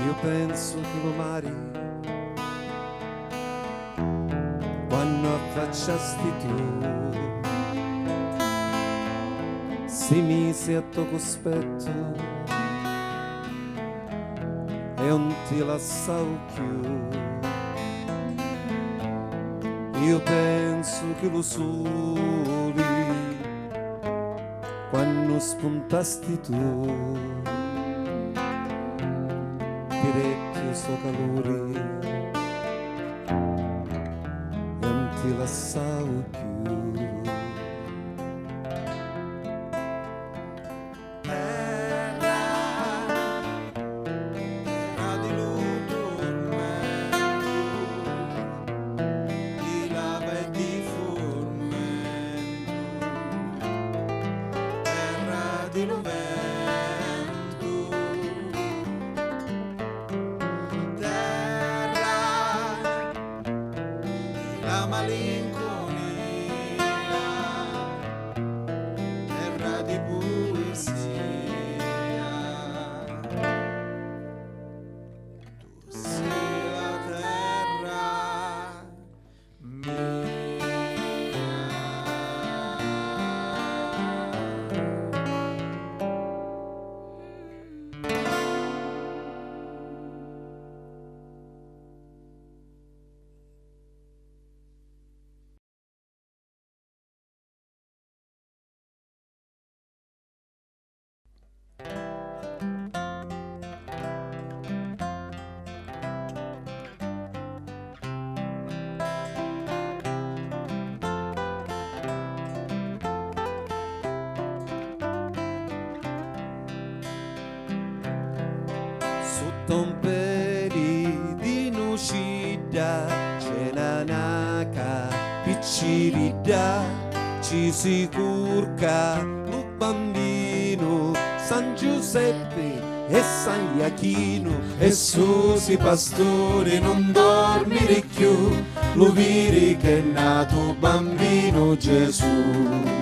Io penso che l'omari quando affacciasti tu si mise a tuo cospetto e non ti lasciavo più. Io penso che lo soli quando spuntasti tu diretto sto calore e non ti lasciavo più. Tomperi di nucida cenanaka piccirida ci si curca lo bambino San Giuseppe e San Iachino e Susi pastore non dormire più lo viri che è nato bambino Gesù.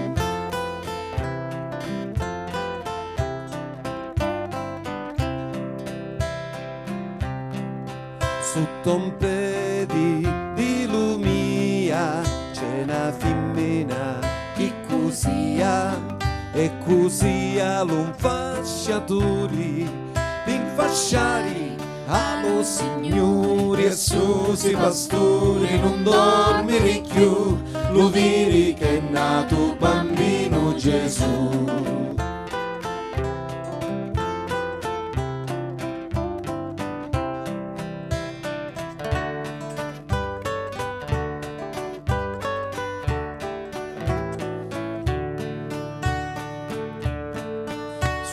Sotto un piedi di lumia c'è una femmina che cosia e cosia l'unfasciatori l'infasciari allo signori e susi pastori non dormire più lo viri che è nato bambino Gesù.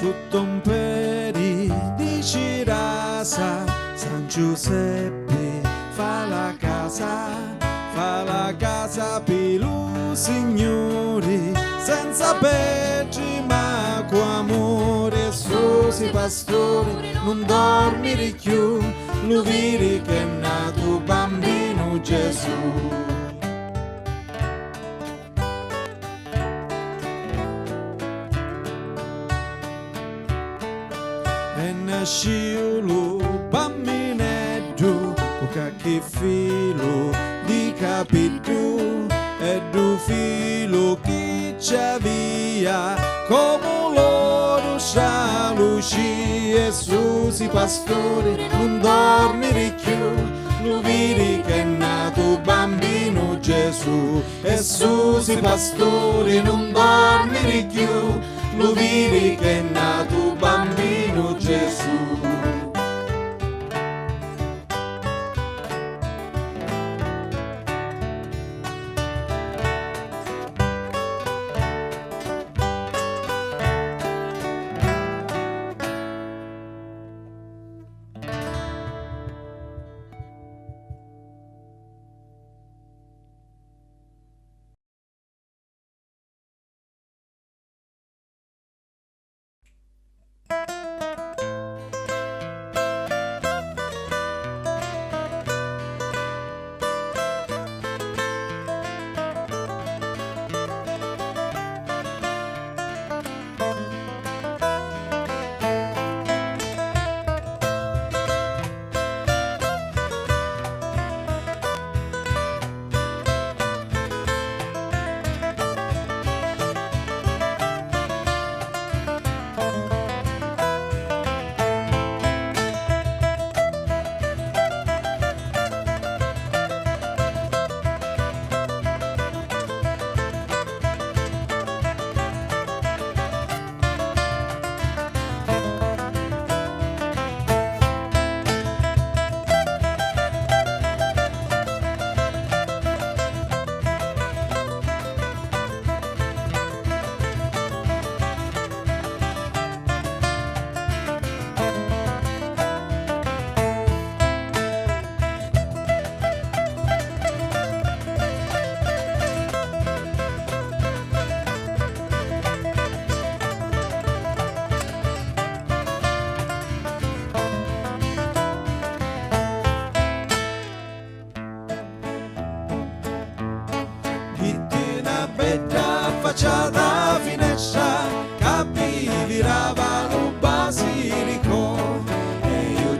Sotto un peri di cirasa San Giuseppe fa la casa per lo signori senza peggi ma con amore Susi pastori non dormire più lo viri che è nato bambino Gesù. E nasciu lo bambinetto con qualche filo di capito e due filo che c'aveva come loro scialuci e Susi pastori non dormire più lo viri che è nato bambino Gesù e Susi pastori non dormire più lo viri che è nato bambino Gesù.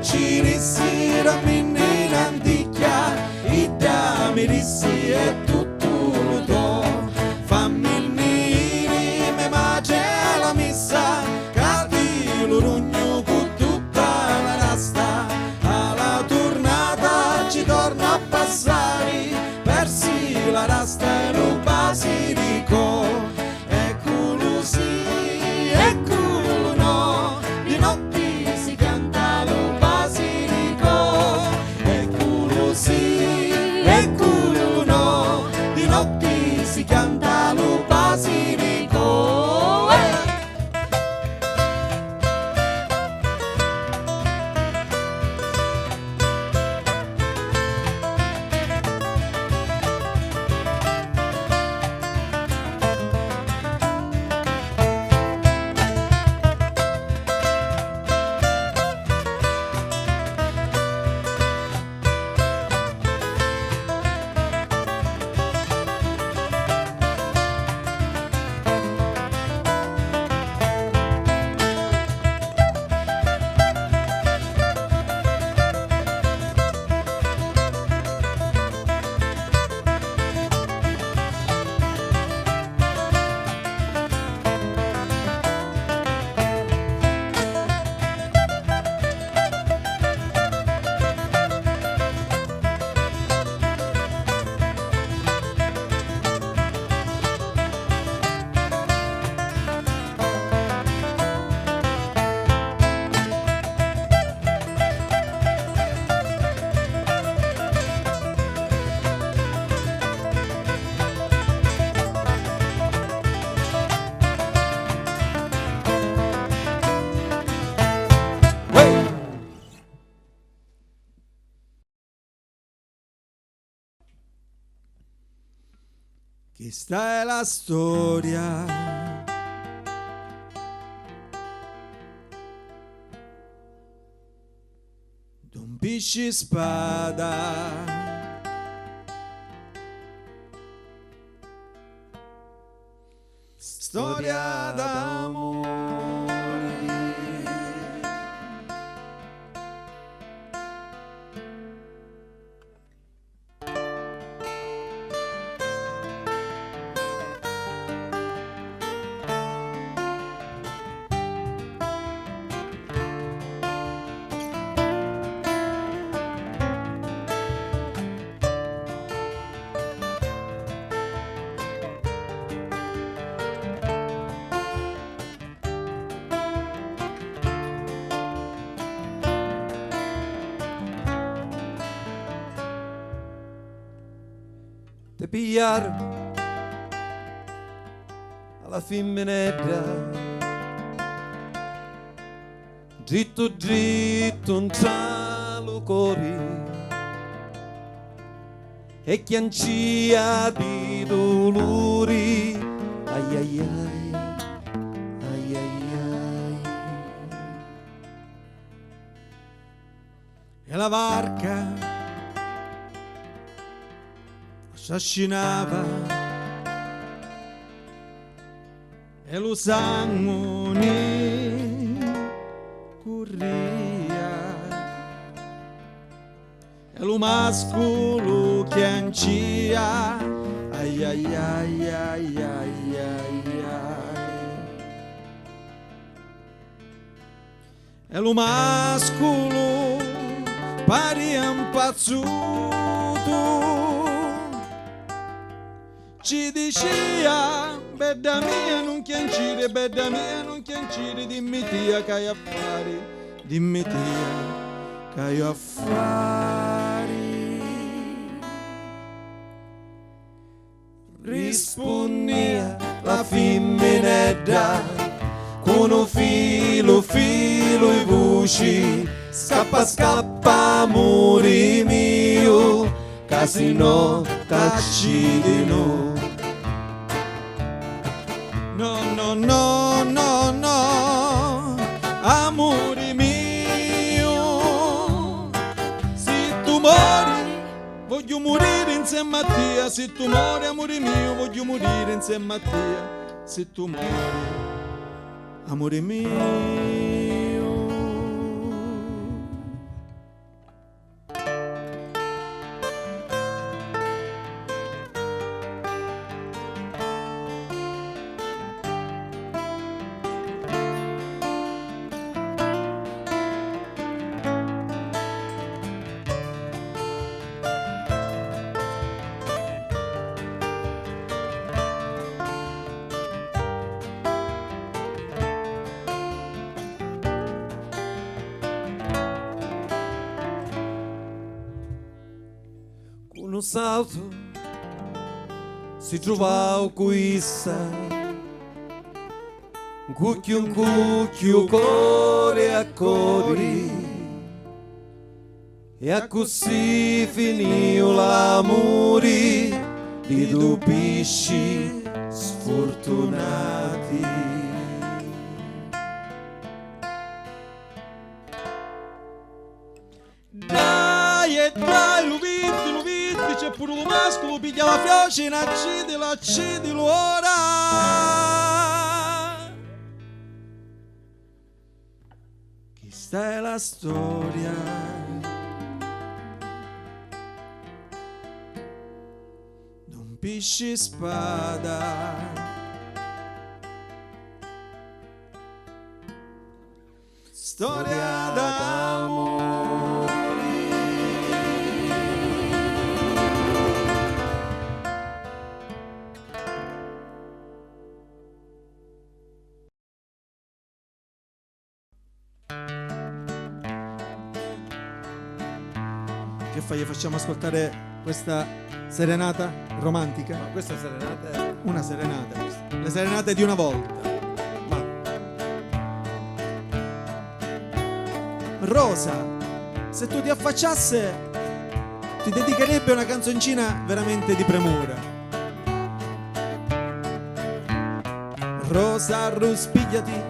ci risira minni anticchia, i dami rissi e tutto l'uto, fammi il nini, me mace alla missa, cadi l'urugno con tutta la rasta, alla tornata ci torna a passare, persi la rasta e lo basilico, eccolo sì, eccolo no, di notte si canta lo basilico, eccolo sì, eccolo no, di notte si canta lo basilico. Questa è la storia d'un pesce spada, storia d'amore. Te pillar alla femminetta, dritto dritto un cielo cori e chiancia di dolori, ai ai ai, ai ai ai. E la barca s'ascinava e lo sangue corria e lo mascolo chiancia, ai ai ai ai ai ai ai, e lo mascolo pari impazzuto ci diceva, bella mia non chiancire, bella mia non chiancire, dimmi tia che hai a fare, dimmi tia che hai a fare. Rispondia la femminetta con un filo e voci, scappa scappa amore mio, casi no cacci di no. No, no, no, no, no, amore mio, se tu muori voglio morire insieme a te, se tu muori amore mio voglio morire insieme a te, se tu muori amore mio. salto si trovava questa, un cucchio core a core, e così finì l'amore di due pesci sfortunati. Dai, lo vedi, c'è pure lo mascolo, piglia la fiocina, accidilo ora. Questa è la storia d'un pesce spada, storia d'amore. Che fai? Gli facciamo ascoltare questa serenata romantica? Ma questa serenata è... Una serenata questa. Le serenate di una volta. Ma Rosa, se tu ti affacciasse, ti dedicherebbe una canzoncina veramente di premura. Rosa, ruspigliati,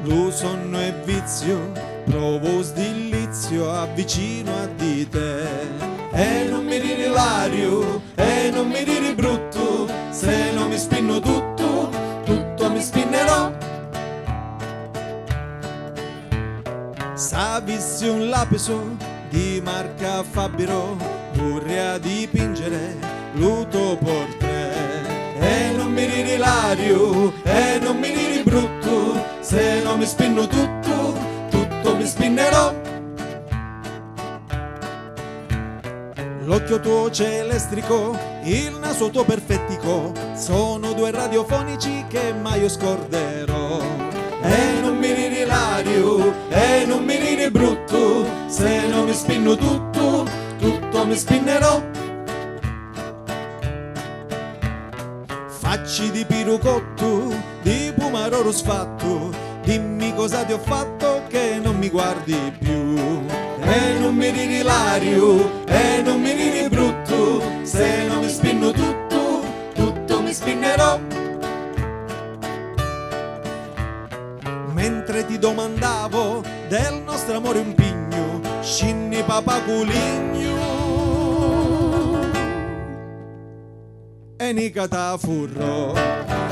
lo sonno è vizio, provo sdilizio, avvicino a di te. E non mi riri l'ario, e non mi riri brutto, se non mi spinno tutto, tutto mi spinnerò. S'avessi un lapiso di marca Fabiro, vorrei a dipingere l'uto portrait. E non mi riri l'ario, e non mi riri brutto, se non mi spinno tutto, tutto mi spinnerò. L'occhio tuo celestrico, il naso tuo perfettico, sono due radiofonici che mai io scorderò. E non mi riri l'ario, e non mi riri brutto, se non mi spinno tutto, tutto mi spinnerò. Facci di pirucotto, di pumaroro sfatto, dimmi cosa ti ho fatto che non mi guardi più. E non mi riri l'ario, e non mi riri brutto, se non mi spinno tutto, tutto mi spinnerò. Mentre ti domandavo del nostro amore un pigno, scinni papaculigno, e nica ta furro.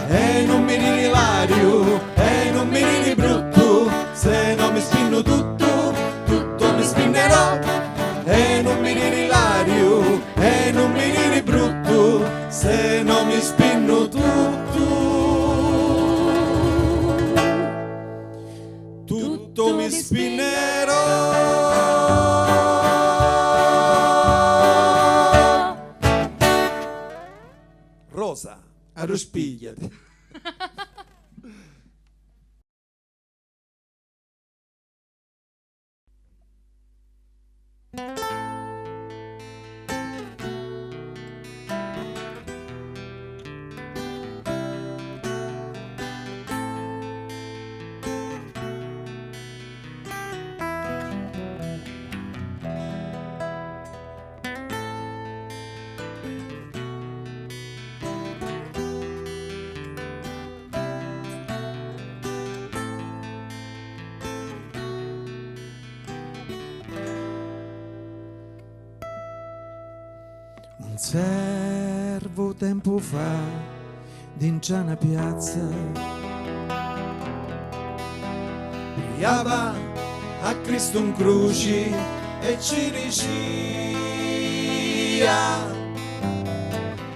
E non mi riri l'ario, e non mi riri brutto, se non mi spinno tutto, tutto mi spinnerò. E non mi riri l'ario, e non mi riri brutto, se non mi spinno tutto, tutto mi spinnerò. Rosa, Arrospigliati. Un servo tempo fa d'incia una piazza pigliava a Cristo un cruci e ci diceva: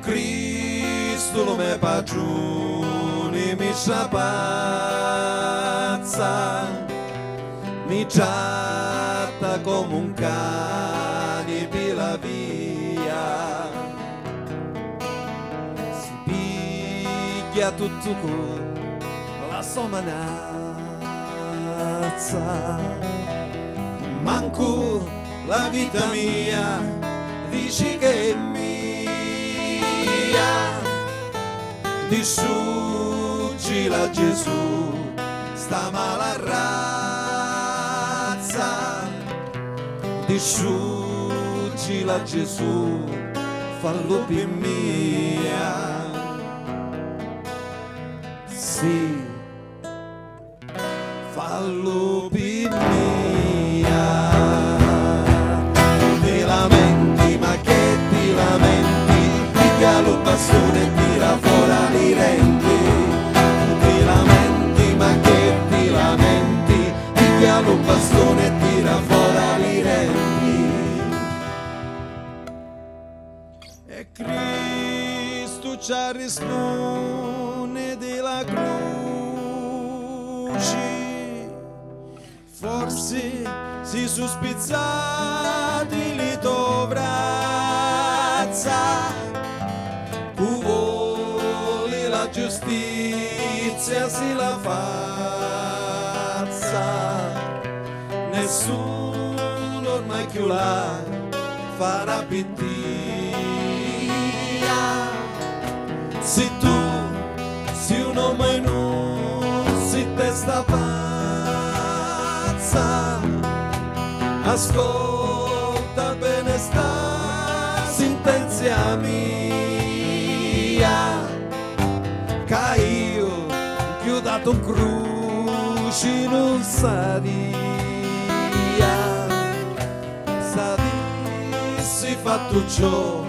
Cristo lo me padrone, mi pazza, mi tratta come un cane per la via, si piglia tutto con la sua manazza, manco la vita mia dici che è mia. Distruggi la Gesù, sta mala razza. Distruggi la Gesù, fallo per mia. Sì, fallo per mia. Ti lamenti, ma che ti lamenti? Piglia lo bastone e tira fuori i denti. Ti lamenti, ma che ti lamenti? Piglia lo bastone e tira fuori i denti. E Cristo ci risponde della croce, forse si sospizzati li dovrazza, tu vuole la giustizia si la faccia, nessuno ormai più la farà pittia. Se tu sei un uomo e non si testa pazza, ascolta bene sta sentenzia mia, che io chiudato un cruci non saria, s'avessi fatto ciò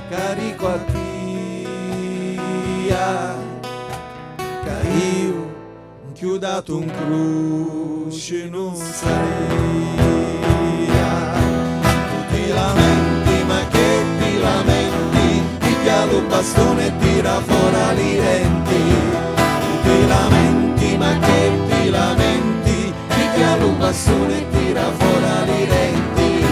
carico a Dio, che io chiudato un cruce non saria. Tu ti lamenti, ma che ti lamenti? Piglia lo bastone e tira fuori i denti. Tu ti lamenti, ma che ti lamenti? Piglia lo bastone e tira fuori i denti.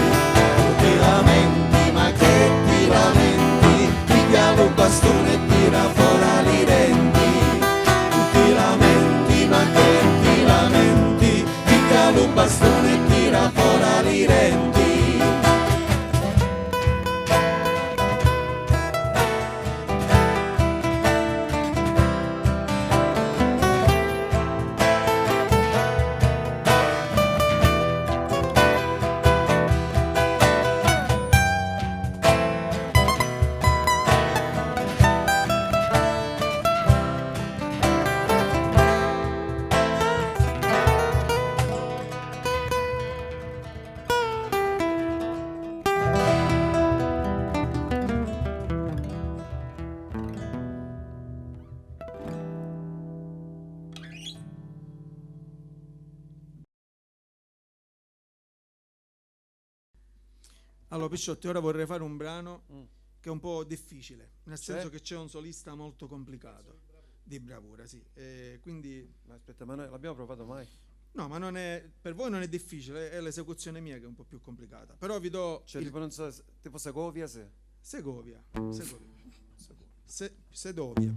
Tu ti lamenti, ma che ti lamenti? Piglia lo bastone e tira fuori i denti. Tu ti lamenti, ma che ti lamenti? Piglia lo bastone e tira fuori i denti. Allora, Picciotti, ora vorrei fare un brano che è un po' difficile, nel senso che c'è un solista molto complicato, di bravura, sì. Quindi... Ma aspetta, ma noi l'abbiamo provato mai? No, ma non è, per voi non è difficile, è l'esecuzione mia che è un po' più complicata. Però vi do... Cioè, tipo, non so, tipo Segovia, se... Segovia. Sedovia. Più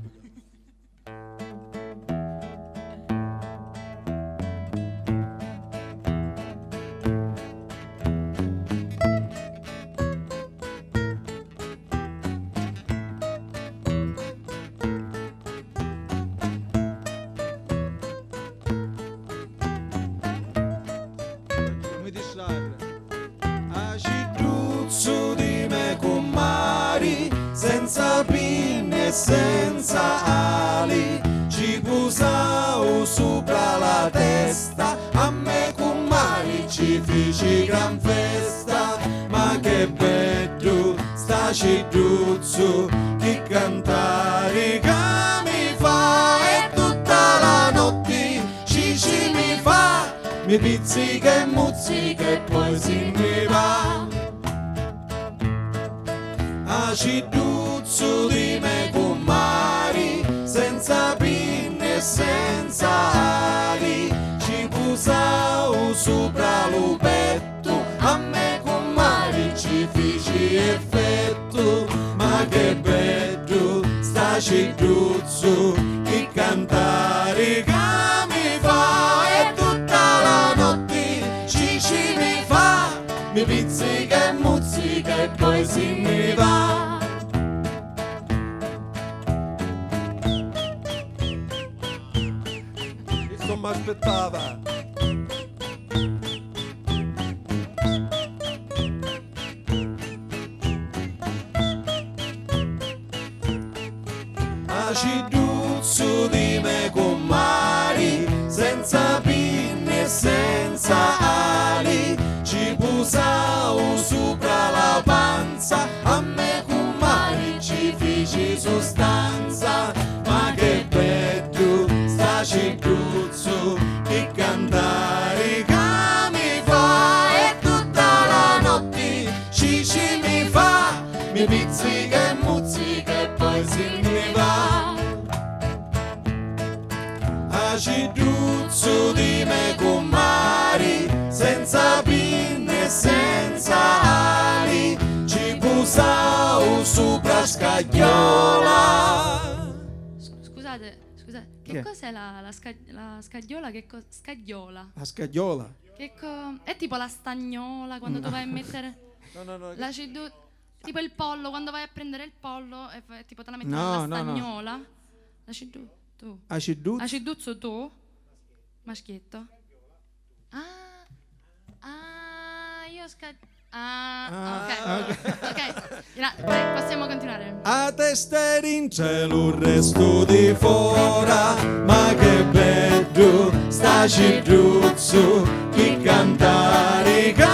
che altro. Senza pinne e senza ali, ci pusau sopra la testa, a me con mari ci feci gran festa, ma che bello sta ciduzzo, che cantare che mi fa, e tutta la notte ci mi fa, mi pizzica e muzzica e poi si mi va. Aciduzzo di me con mari, senza pinne e senza ali, ci pusau sopra lo petto, a me con mari ci feci effetto, ma che bello sta aciduzzo, che cantare che mi fa, e tutta la notte ci mi fa, mi pizzica e muzzica e poi si mi va. aspettava. Aciduzzo di me con mari, senza pinne e senza ali, ci pusau sopra la panza, a me con mari ci feci sostanza. Ma che bello sta Aciduzzo, che cantare che mi fa, e tutta la notte ci mi fa, mi pizzica e muzzica e poi se ne va. Aciduzzo di me con mari, senza pinne e senza ali, ci pusau sopra scagliola. Scusate, che cos'è la scagliola? Scagliola. La scagliola. È tipo la stagnola quando tu vai a mettere No. tipo il pollo, quando vai a prendere il pollo e tipo te la metti No, nella no. stagnola. Tu. Aciduzzo. Aciduzzo tu? Maschietto? Io ok. Vai, possiamo continuare. A testa in cielo il resto di fora, ma che bello sta Aciduzzo, che cantare che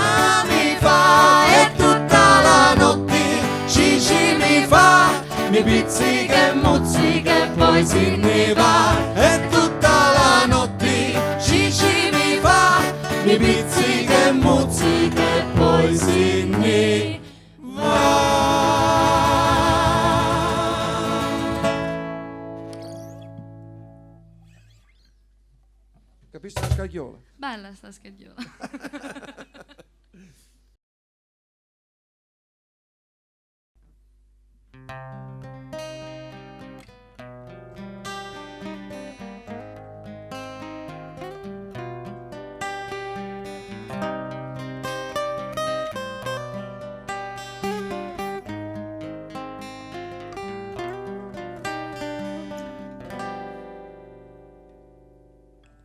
mi fa, e tutta la notte ci mi fa, mi pizzica e muzzica e poi se ne va, e tutta la notte ci mi fa, mi pizzica e muzzica e poi se ne va. Capisci la scagliola? Bella sta scagliola.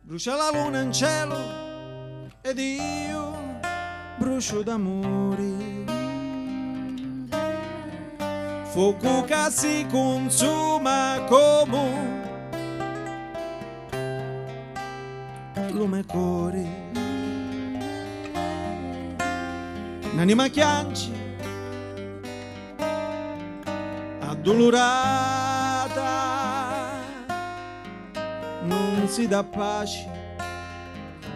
Brucia la luna in cielo ed io brucio d'amore. Fuoco che si consuma come lume cuore. Un'anima chianci addolorata non si dà pace,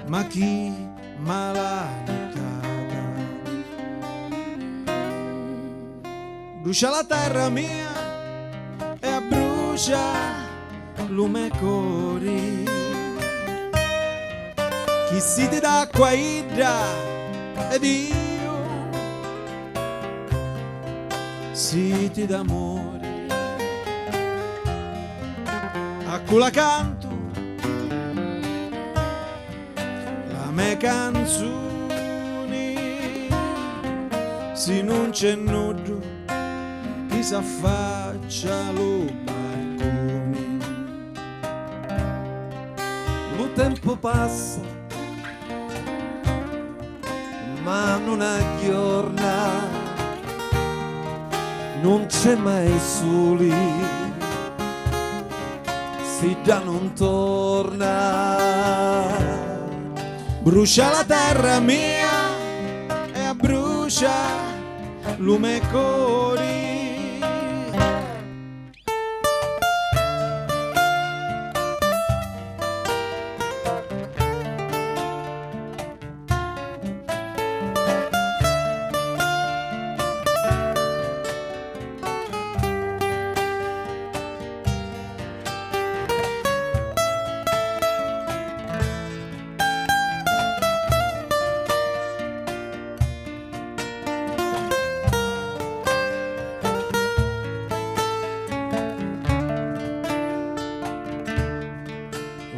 ma chi malanicata. Brucia la terra mia e abbrucia lume cori. Chi si ti dà acqua idra ed io si ti d'amore. A cui canto me canzoni, se non c'è nudo chi s'affaccia lo balcone. Lo tempo passa, ma non aggiorna, non c'è mai soli, si già non torna. Brucia la terra mia e abbrucia lume cori.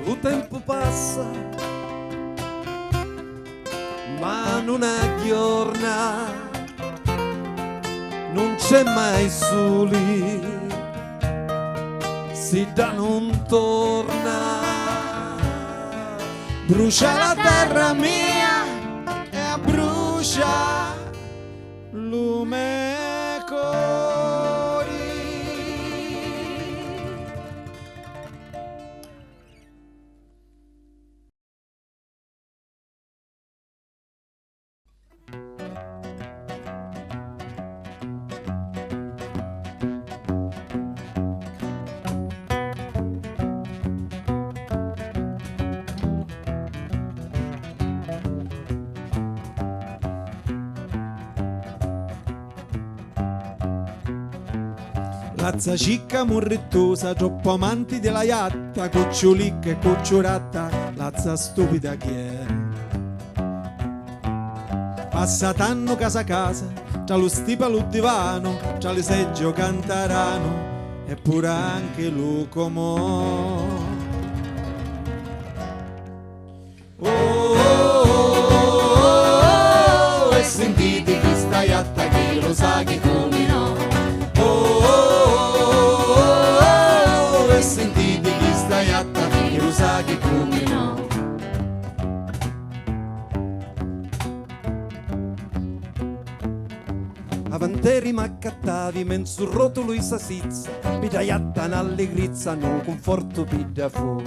Lo tempo passa, ma non aggiorna, non c'è mai soli, si da non torna. brucia la terra mia e brucia lume cori. Lazza cicca murrittosa, troppo amanti della iatta, cucciulicca e cucciuratta, lazza stupida chi è. Passa tanno casa a casa, tra lo stipalo divano, tra le segge cantarano, eppure anche lo comò. Oh, oh, oh, oh, e sentite chi sta iatta, chi lo sa che come no. E sentite chi sta iatta, che lo sa che come no. Avanteri m'accattavi, men sul rotolo i sasizza, pida iatta n'allegrizza, no conforto pida fu.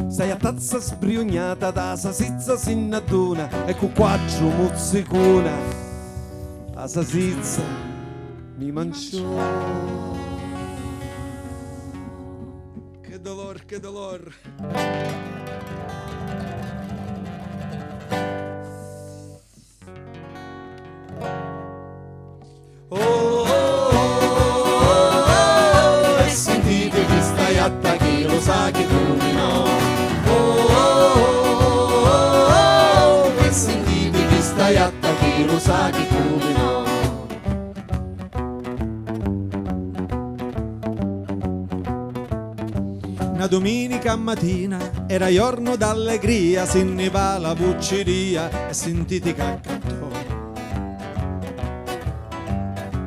Sei a tazza sbriugnata da sasizza sinnaduna, ecco quattro mozzicona, la sasizza mi mangiò. Che dolor, che dolor. Oh, oh, oh, oh, e sentite chi sta iatta, chi lo sa che come no. Oh, oh, oh, oh, e sentite chi sta iatta, chi lo sa che come no. Una domenica mattina era giorno d'allegria, si inneva la bucceria e sentite che cantò.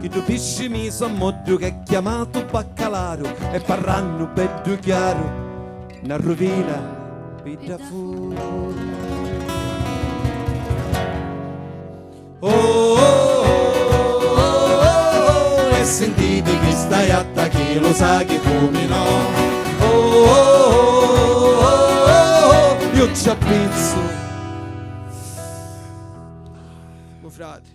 Chi tu pisci mi son modo che è chiamato baccalaro e parranno bello chiaro, una rovina vita fu. Oh, oh, oh, oh, oh, e sentite chi sta iatta, chi lo sa che come no. Oh, oh, oh, oh, oh, Io ci appizzo. oh, frate.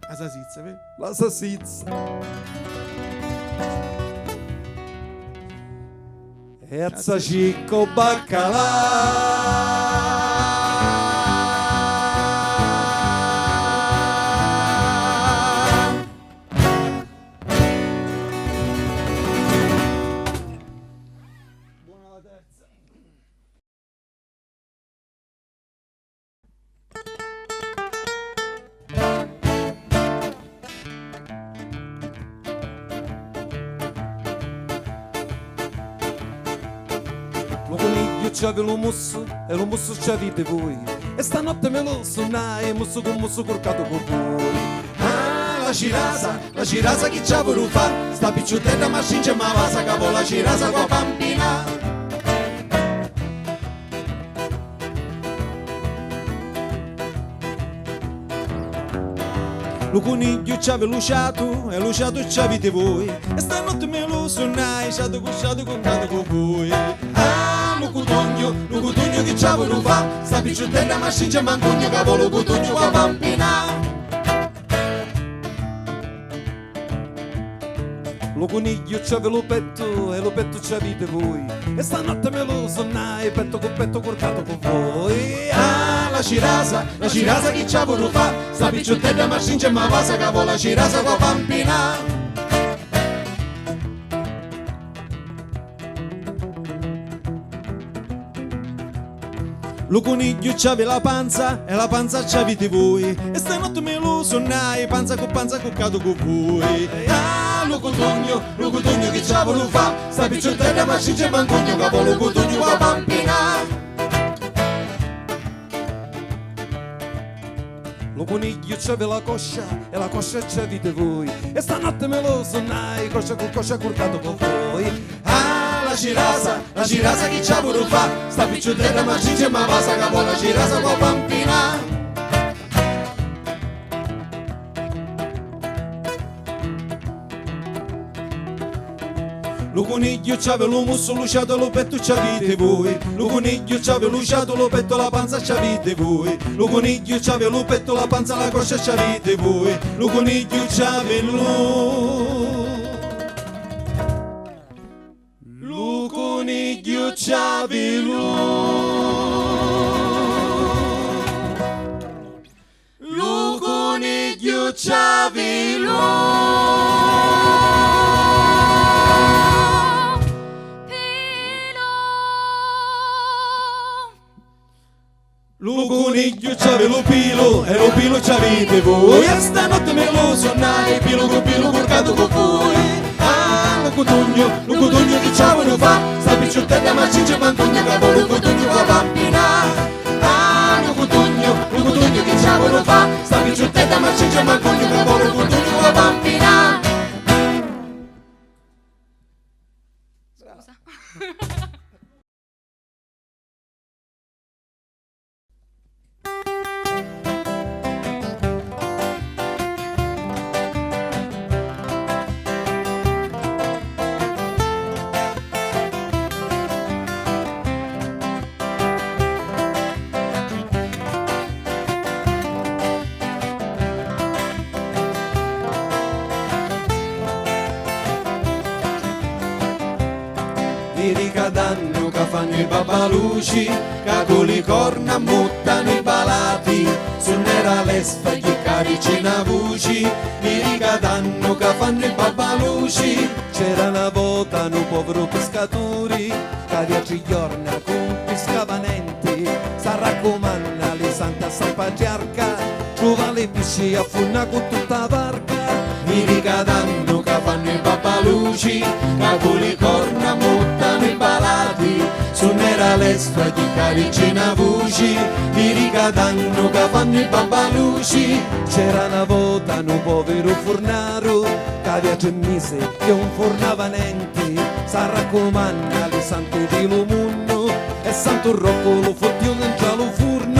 La sasizza, vedi? La sasizza. E azza cicco baccalà. Buona la terza. Lo coniglio c'ave lo musso e lo musso c'avete voi. E stanotte me lo suonai, musso con musso corcato con voi. Ah, la cirasa chi c'ha voluto fa. Sta picciutella ma scinge ma va sa capo la cirasa con bambina. Lo coniglio c'ave luciato e luciato c'avete voi. E stanotte me lo suonai, c'ato con canto con voi. Ah, lo cutugno che c'ha voluto fa. Sta picciutella ma scinge ma cugno capo lo cutugno con bambina. Lo coniglio c'ave lo petto e lo petto c'avete voi. E stanotte me lo suonai, petto con petto corcato con voi. Ah, la cirasa chi c'ha voluto fa. Sta picciutella ma scinge ma va sa capo la cirasa con bambina. Lo coniglio c'ave la panza e la panza c'avete voi. E stanotte me lo suonai, panza con cato con voi. Ah, lo cotugno che c'ha voluto fa. Sta picciotella ma scinge mancugno capo lo cotugno con bambina. Lo coniglio c'ave la coscia e la coscia c'avete voi. E stanotte me lo suonai, coscia con coscia corcato con voi. Ah, la cirasa chi c'ha pure fa, sta picciutella ma ciccia ma passa capo la cirasa con pampina. Lo coniglio c'aveva lo musso luciato, lo petto c'avete voi. Lo coniglio c'aveva luciato, lo petto, la panza c'avete voi. Lo coniglio c'aveva lo petto, la panza, la coscia c'avete voi. Lo coniglio c'aveva lo coniglio c'aveva lo coniglio c'aveva lo coniglio c'aveva lo pilo e lo pilo c'avete voi. E stanotte me lo sonnai, pilo col pilo porcato con voi. Ah, lo cotugno che c'avano fa, sta picciottella ma ciccia mantugna capo lo cotugno con bambina. Ah, lo cotugno che c'avano fa, sta picciottella ma ciccia mantugna capo lo cotugno con bambina. Scusa. Danno che fanno i babbaluci, che con le corna muttano i balati, su nera l'esfa gli carici na voci, mi danno che fanno i babbaluci. C'era una volta un povero pescatore, che 10 giorni con pescavanenti, si raccomanda le santa salpaggiarca, trova le pesci a funna con tutta la barca. Mi danno che fanno i babbaluci, che con le corna muttano i balati, su nera l'esfa gli carici na voci, mi danno che fanno i babbaluci. C'era una volta un povero fornaro, che 10 mesi che un fornavanenti, si raccomanda le sante di lo munno, e santo Rocco lo fottiò dentro lo furno.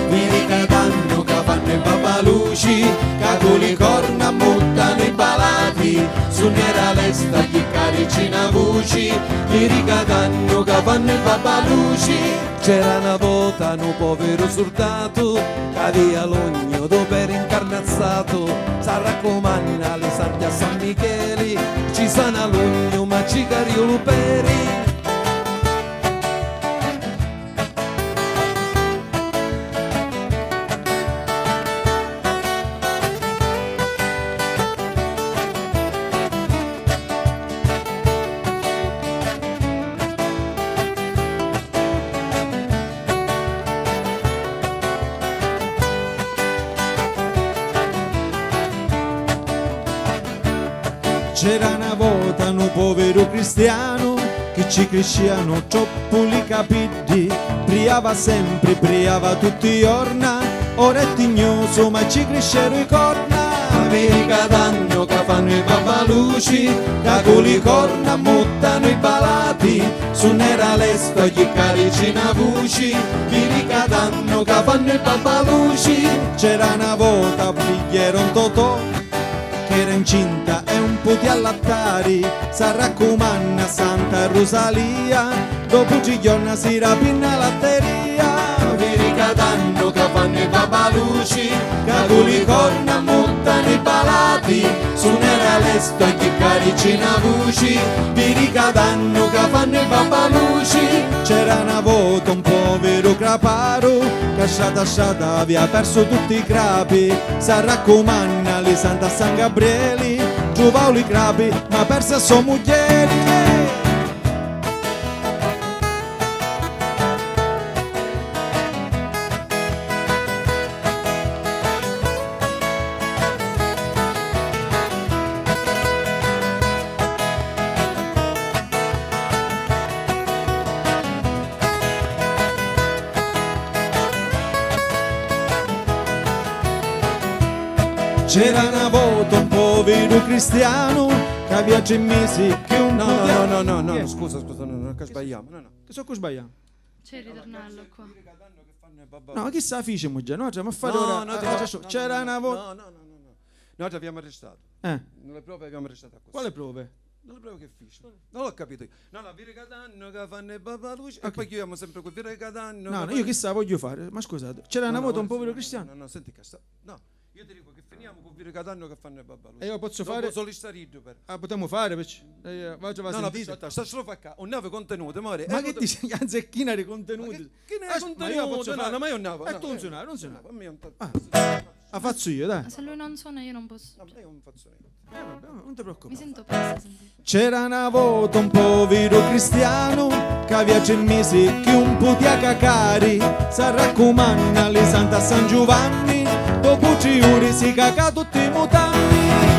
Mi danno che fanno i babbaluci, che con le corna muttano i balati, su nera l'esta gli carici na voci, mi danno che fanno i babbaluci. C'era una volta un povero soldato, che via l'ogno dopo era incarnazzato, si raccomanda le sante a San Michele, ci sana l'ogno ma ci cario luperi. C'era una volta un povero cristiano che ci cresciano troppo li capiti, priava sempre, priava tutti i giorni, ora è tignoso ma ci crescero i corna. America danno che fanno i babbaluci, che con le corna muttano i balati, su nera l'esto gli carici na voci, America danno che fanno i babbaluci. C'era una volta pigliero un totò che era incinta e un po' di allattari, si raccomanda Santa Rosalia, dopo ci giorni si rapina latteria. America danno che fanno i babbaluci, che con le corna muttano i balati, su nera l'esto gli carici na voci, America danno che fanno i babbaluci. C'era una volta un povero craparo che sciata aveva perso tutti i crapi, si raccomanda le Santa San Gabrieli, trovavo i crapi ma perse a sua moglie. C'era una volta un povero cristiano che aveva 10 mesi che un No, scusa, che sbagliamo. No. Che so che sbagliamo? C'è il ritornello qua. No, ma chissà fece già, no? Ma fare ora. C'era una volta. No. Noi ti abbiamo arrestato. Nelle prove abbiamo arrestato a questo. Quale prove? Nelle prove che fece? Non l'ho capito io. No, Vire Catanno che fanno i babbaluci e poi chiudiamo sempre con Vire Catanno. No, io chissà voglio fare, ma scusate, c'era una volta un povero cristiano. No, senti che sta. No, io ti dico che finiamo con Vire Catanno che fanno i babbaluci. E io posso Dopo fare? solista ridio per. Potremmo fare, perché va No, sta solo fa qua, un nuovo contenuto, more. Ma che dici? Anzi, chi ne ha contenuti? Che ne è Ma io posso contenuto? fare. No, ma io non E tu non suonare, non suonare. A me non Faccio io, dai. Ma se lui non suona io non posso. No, io non faccio niente. Vabbè, non ti Mi preoccupare. sento presa, sentite. C'era una volta un povero cristiano che viaggia in mesi che un po' di cacari si raccomanda alle Santa San Giovanni dopo 3 ore si caga tutti i mutanti.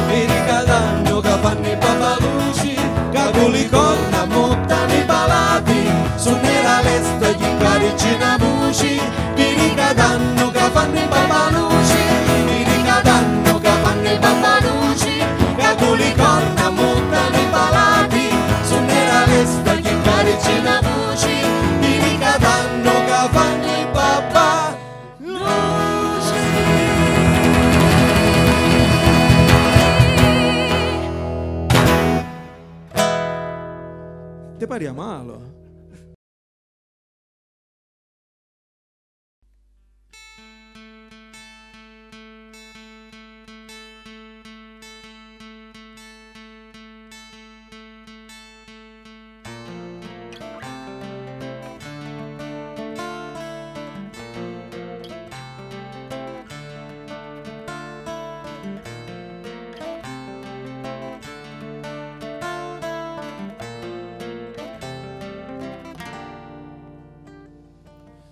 Vire Catanno che fanno i babbaluci, che con le corna montano i palati, su nera lesta gli caricina voci. Vire Catanno che fanno i babbaluci, Vire Catanno che fanno i babbaluci, che con le corna montano i palati, su nera lesta gli caricina voci. Vire Catanno che fanno i babbaluci. Te pari a malo.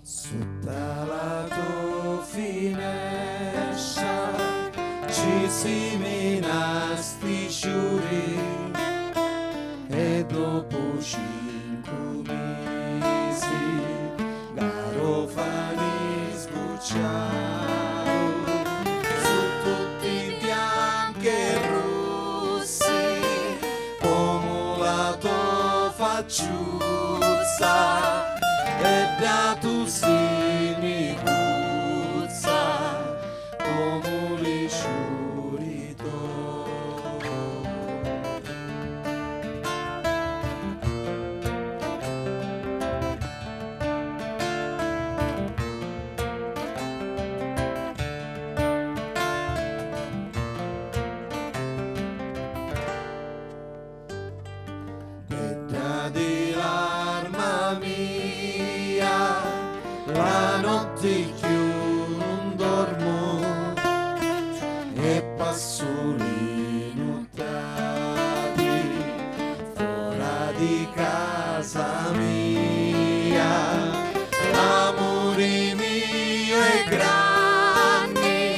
Sotto la tua finestra ci si mena sti sciuri e dopo 5 mesi garofani sbucciano su tutti bianchi e rossi come la tua facciuzza e da tu si mi guzza come li sciurito. Detta di l'arma mia, la notte che non dormo e passo le nottati fuori di casa mia. L'amore mio è grande,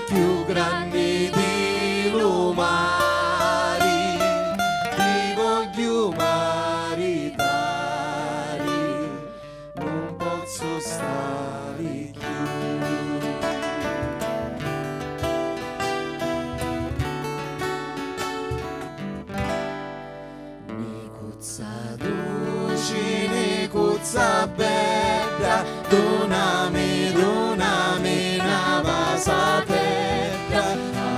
più grande di lumari, ti voglio maritare, non posso stare più. Mi cuzza dolce, mi cuzza bella, donami una vasatella,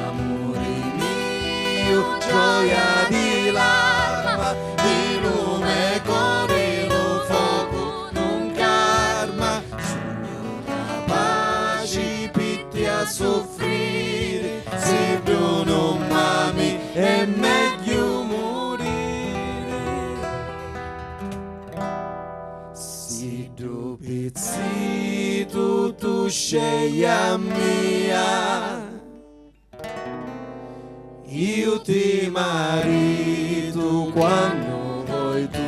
amore mio, gioia di l'arma, di lume con lo fuoco non carma, sogno capaci pitti a soffrire, se tu non m'ami è meglio morire. Si tu pezzi tu scegli a mia, io ti marito quando vuoi tu.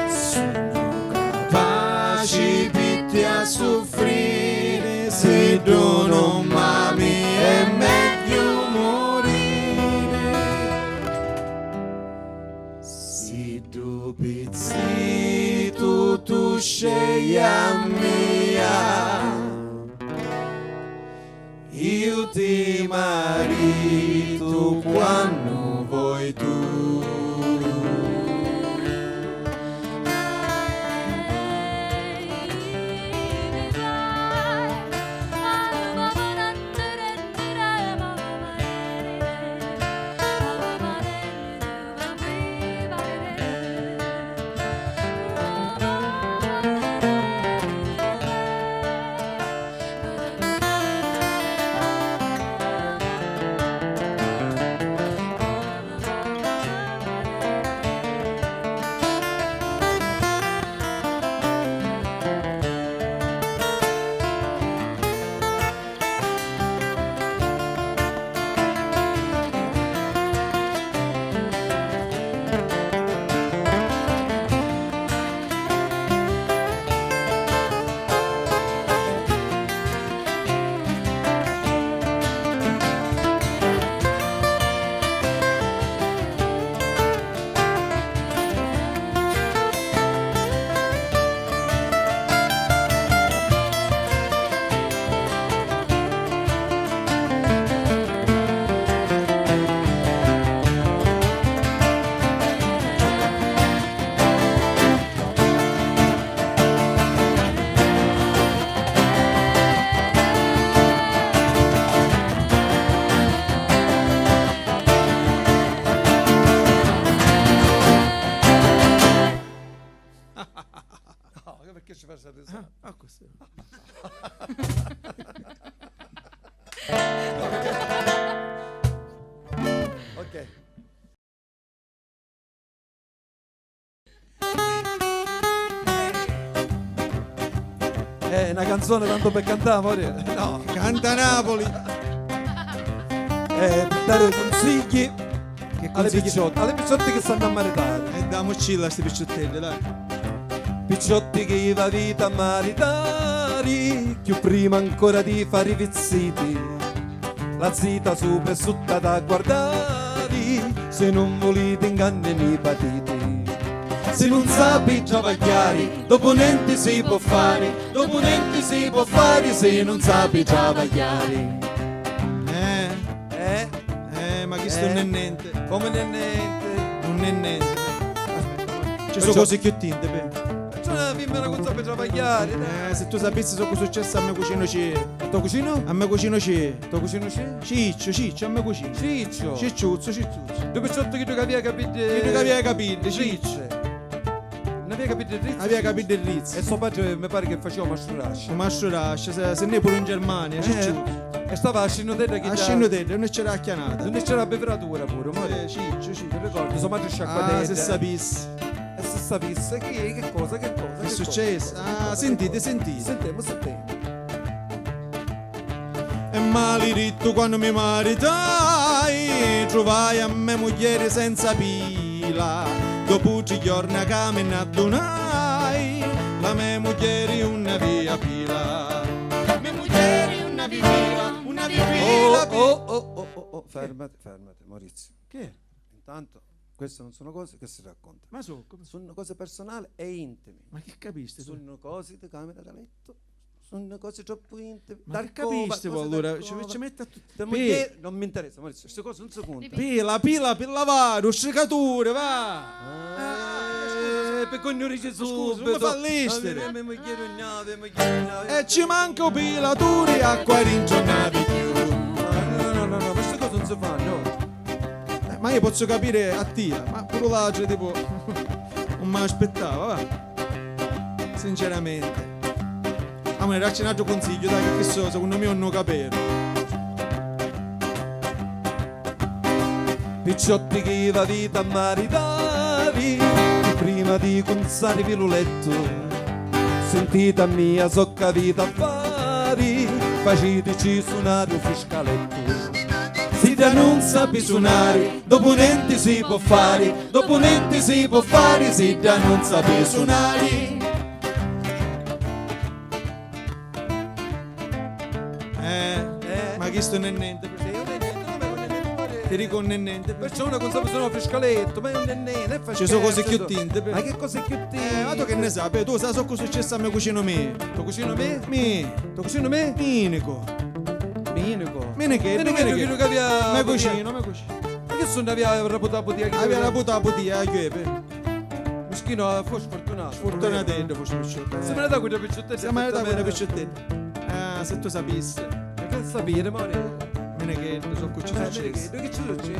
Sogno capaci pitti a soffrire, se tu non m'ami è meglio morire. Si sceglia mia, io ti marito quando vuoi tu. Perché ci fai risate? Così. Ok. È una canzone tanto per cantare, amore? No. Canta Napoli. Dare consigli Che alle consigli? picciotte che stanno a maritare. E damoci là sti picciottelle, dai. Picciotti che va vita a maritare, più prima ancora di fare i vizziti, la zita sopra e sotto da guardare, se non volete ingannami patiti. Se non sapi giavagliare, dopo niente si può fare, dopo niente si può fare, se non sapi giavagliare. Ma chi sto non è niente. Come non è niente. Non è niente. Ci Perciò- sono cose più tinte, beh. C'è una femmina con sa per giavagliare, dai. Se tu sapessi cosa è successo a me cucino c'è. Tuo cugino? A me cucino c'è. Tuo cugino c'è? Ciccio, a me cucino. Ciccio. Cicciuzzo. Due picciotti che tu capiva capite. Che tu capiva capire, Ciccio. Non aveva capito il rizzo? Aveva capito il rizzo. E suo padre mi pare che faceva masturascia. Ma strascia, se ne pure in Germania, Cicciuzzo. E stava a Scinotella che A Scinotella, non c'era la chianata. non c'era la beveratura pure, ma Ciccio. ti ricordi? Sua madre sciacquatella. Ah, se sapessi. E se sapesse che cosa? Che è successo? Ah, sentite. Sentiamo. E maliritto quando mi maritai, trovai a me moglie senza pila. Dopo 3 giorni che me ne addonai, la mia moglie una via pila. La mia moglie una via pila. Oh, fermate, Maurizio. Che? Intanto, queste non sono cose che si raccontano. Ma so, come? Sono cose personali e intime. Ma che capiste? tu? Sono cose di camera da letto. Sono cose troppo intime. Ma che capiste voi allora? Ci mette a Perché non mi interessa, Maurizio, queste cose non si contano. Pila per lavare, seccature, va! Per conoscere scusa, non mi fa l'istere. E E ci manca un pilatore e acqua ringiornati più. no, queste cose non si fanno. Ma io posso capire a tia, ma pure l'altro tipo non mi aspettava, va? Sinceramente. A me dacci un altro consiglio, dai, che so, secondo me non capire. Picciotti che va vita a maritavi, prima di consare piluletto, sentita mia socca vita a fari, faciteci suonare un fiscaletto. Si da non sapi suonare, dopo niente si può fare, dopo niente si può fare, si da non sapi suonare. Ma chi sto non è niente. Ti riconnennente. Perciò una cosa sono frescaletto, ma è un nennene, fa Ci sono cose scherzo, più tinte. Ma che cose più tinte? Ma tu che ne sai? Tu sai so cosa è successo a me cucino me? Tu cucino me? Me. Tu cucino me? Minico. Minico. Meneghetto, Che meneghetto. capia. Me cucino, me cucino. Ma che sono aveva rapportato di Aveva la puta putia, che Mischino, fu sfortunato. Fortunatamente fosse picciottino. Se me ne dà quella picciotetta. Se me ne dà quella picciottetta. Ah, se tu sapessi. Ma che sapere, amore? Meneghetto, so che ci successe. Che ci succede?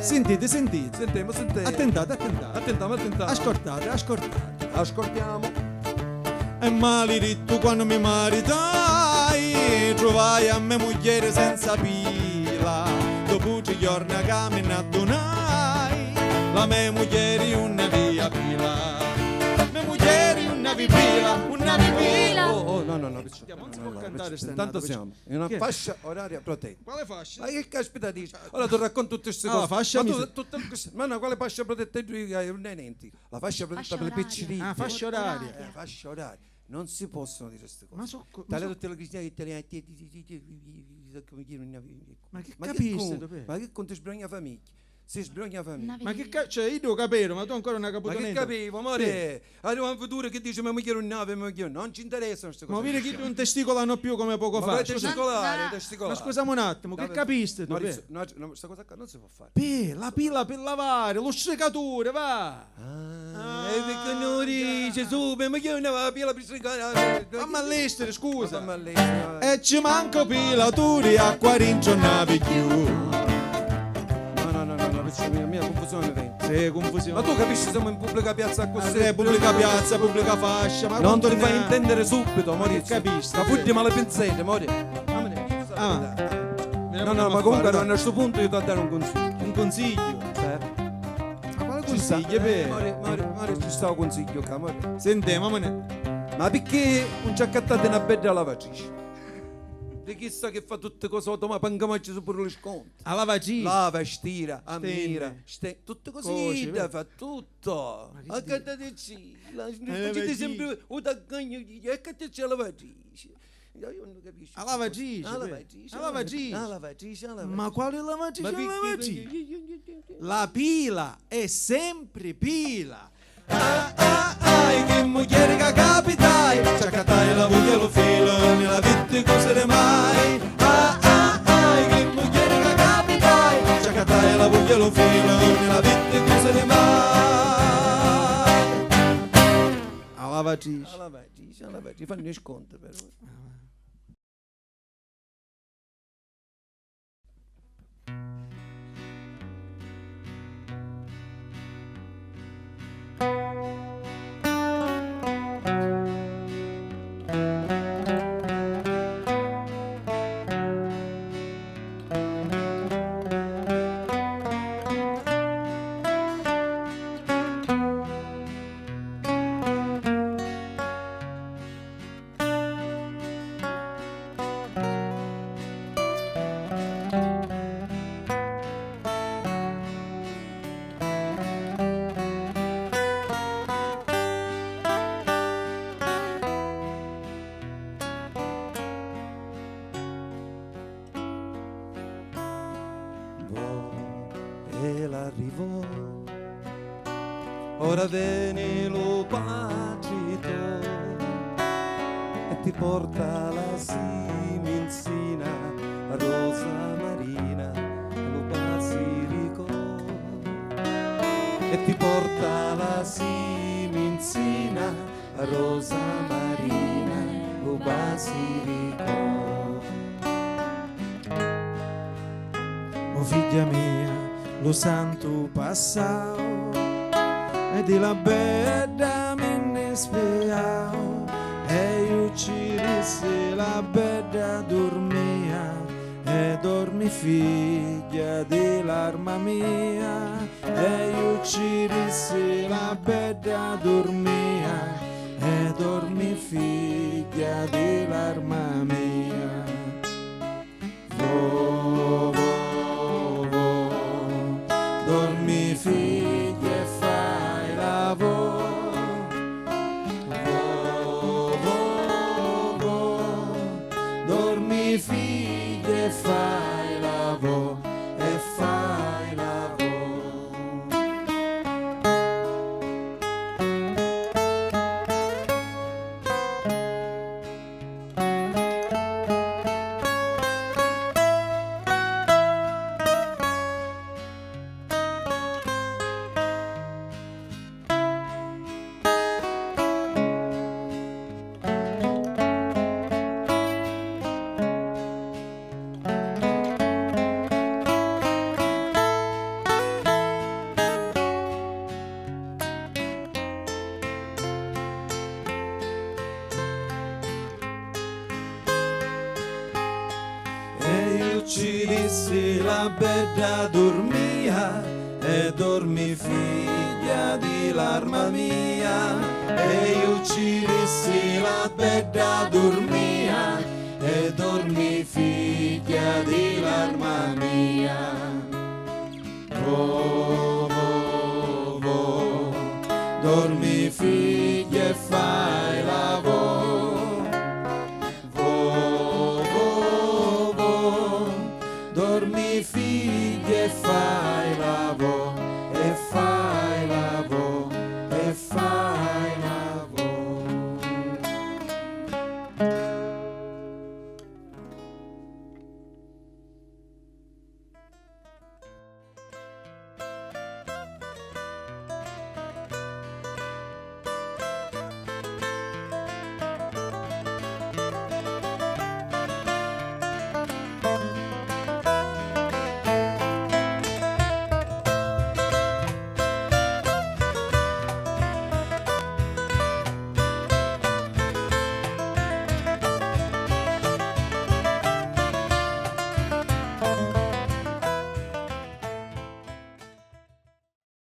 Sentite. Sentiamo. Attentate. Attentiamo. Ascoltate. Ascoltiamo. E maledetto quando mi maritai, trovai a me moglie senza pila. Dopo 3 giorni che mi adunai, la mia moglie una via pila. Mia moglie una via pila. Oh, no. Non si può cantare sta Tanto nata, siamo in una Che? fascia oraria protetta. Quale fascia? Ma che caspita dici? Ora ti racconto tutte queste Ah, cose. la fascia ma mi- ma no, quale fascia protetta tu non hai niente. La fascia protetta Fascia per le oraria. piccirine. Ah, fascia oraria. Fascia oraria. Non si possono dire queste cose. Ma so, Tale tutte le cristiane italiane. Ma che capisci, con- dov'è? Ma che conto sbrogna famiglia? Si sbrogna famiglia. ma che cioè io devo capire, ma tu ancora non hai Ma capito che niente. capivo, amore? Arriva un futuro che dice ma mi chiede un nave, non ci interessano queste Ma cose. vedi che non testicolano più come poco Ma fa. vai Scusa, testicolare, Ma- testicolare. ma scusami un attimo, che Dove- capiste tu? Maurizio, no, questa cosa qua non si può fare. La pila per lavare, lo secatore, va! E perché non dice su, ma che una pila per stricare. Fammi all'estero, scusa! Mamma lei. E ci manco pila, tu di acqua rincio navi più. No, perché mia confusione viene. Sì, confusione. Ma tu capisci siamo in pubblica piazza così? Pubblica piazza, pubblica fascia, ma Non quanto ti ne fai ha? intendere subito, Maurizio. capisci, Ma sì. futti male pinzette, amore. Ah. No, ma comunque a questo punto io ti ho dato un consiglio. Un consiglio. Ma quale consiglio, per? Maurizio, ci sta un consiglio, qua, amore. Sentiamo, ma ne... Ma perché non ci accattate una bella lavatrice? Di chissà che fa tutte cose automatiche, panca su pure le sconti. A lavatrice. Lava, stira, ammira, tutte Così, così, vero? fa tutto. Ma che Accattateci, lavatrice. facete sempre un taccagno, accattateci la lavatrice. Io non capisco. A lavatrice, A beh. lavatrice. A lavatrice. A lavatrice, a lavatrice. Ma quale lavatrice? Ma è perché- lavatrice? La pila è sempre pila. Che moglie che capitai, ci accattai la voglia lo filo, nella vita cose mai. Che moglie che capitai, ci accattai la voglia lo filo, nella vita cose mai. A lavatrice. A lavatrice, fanno sconto però. E l'arrivò, ora viene lo pacito e ti porta la simenzina rosa marina, lo basilico e ti porta la simenzina rosa marina, lo basilico. Oh figlia mia, lo santo passao e di la bella me ne spiao e io ci disse la bella dormia e dormi figlia dell'arma mia e io ci disse la bella dormia e dormi figlia dell'arma mia. Dormi figlia e fai lavoro. Dormi figlia e fai lavoro. io ci dissi la bella dormia e dormi figlia di l'arma mia, e io ci dissi la bella